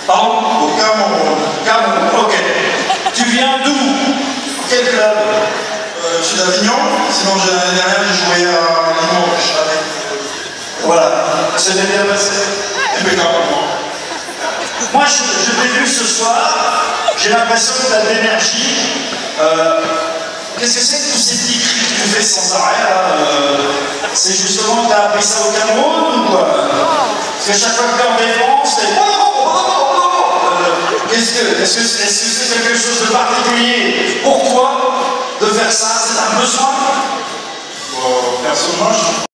Pardon? Au Cameroun. Cameroun, ok. Tu viens d'où? Quel club? Je suis d'Avignon, sinon l'année dernière j'ai joué à Limoges avec... Voilà, ça s'est bien passé. Impeccablement. Moi, je t'ai vu ce soir, j'ai l'impression que tu as de l'énergie. Qu'est-ce que c'est que tous ces petits cris que tu fais sans arrêt là c'est justement que tu as appris ça au Cameroun ou quoi? Parce que chaque fois que tu es en défense, c'est... Est-ce que c'est quelque chose de particulier pour toi de faire ça? C'est un besoin? Personnellement, je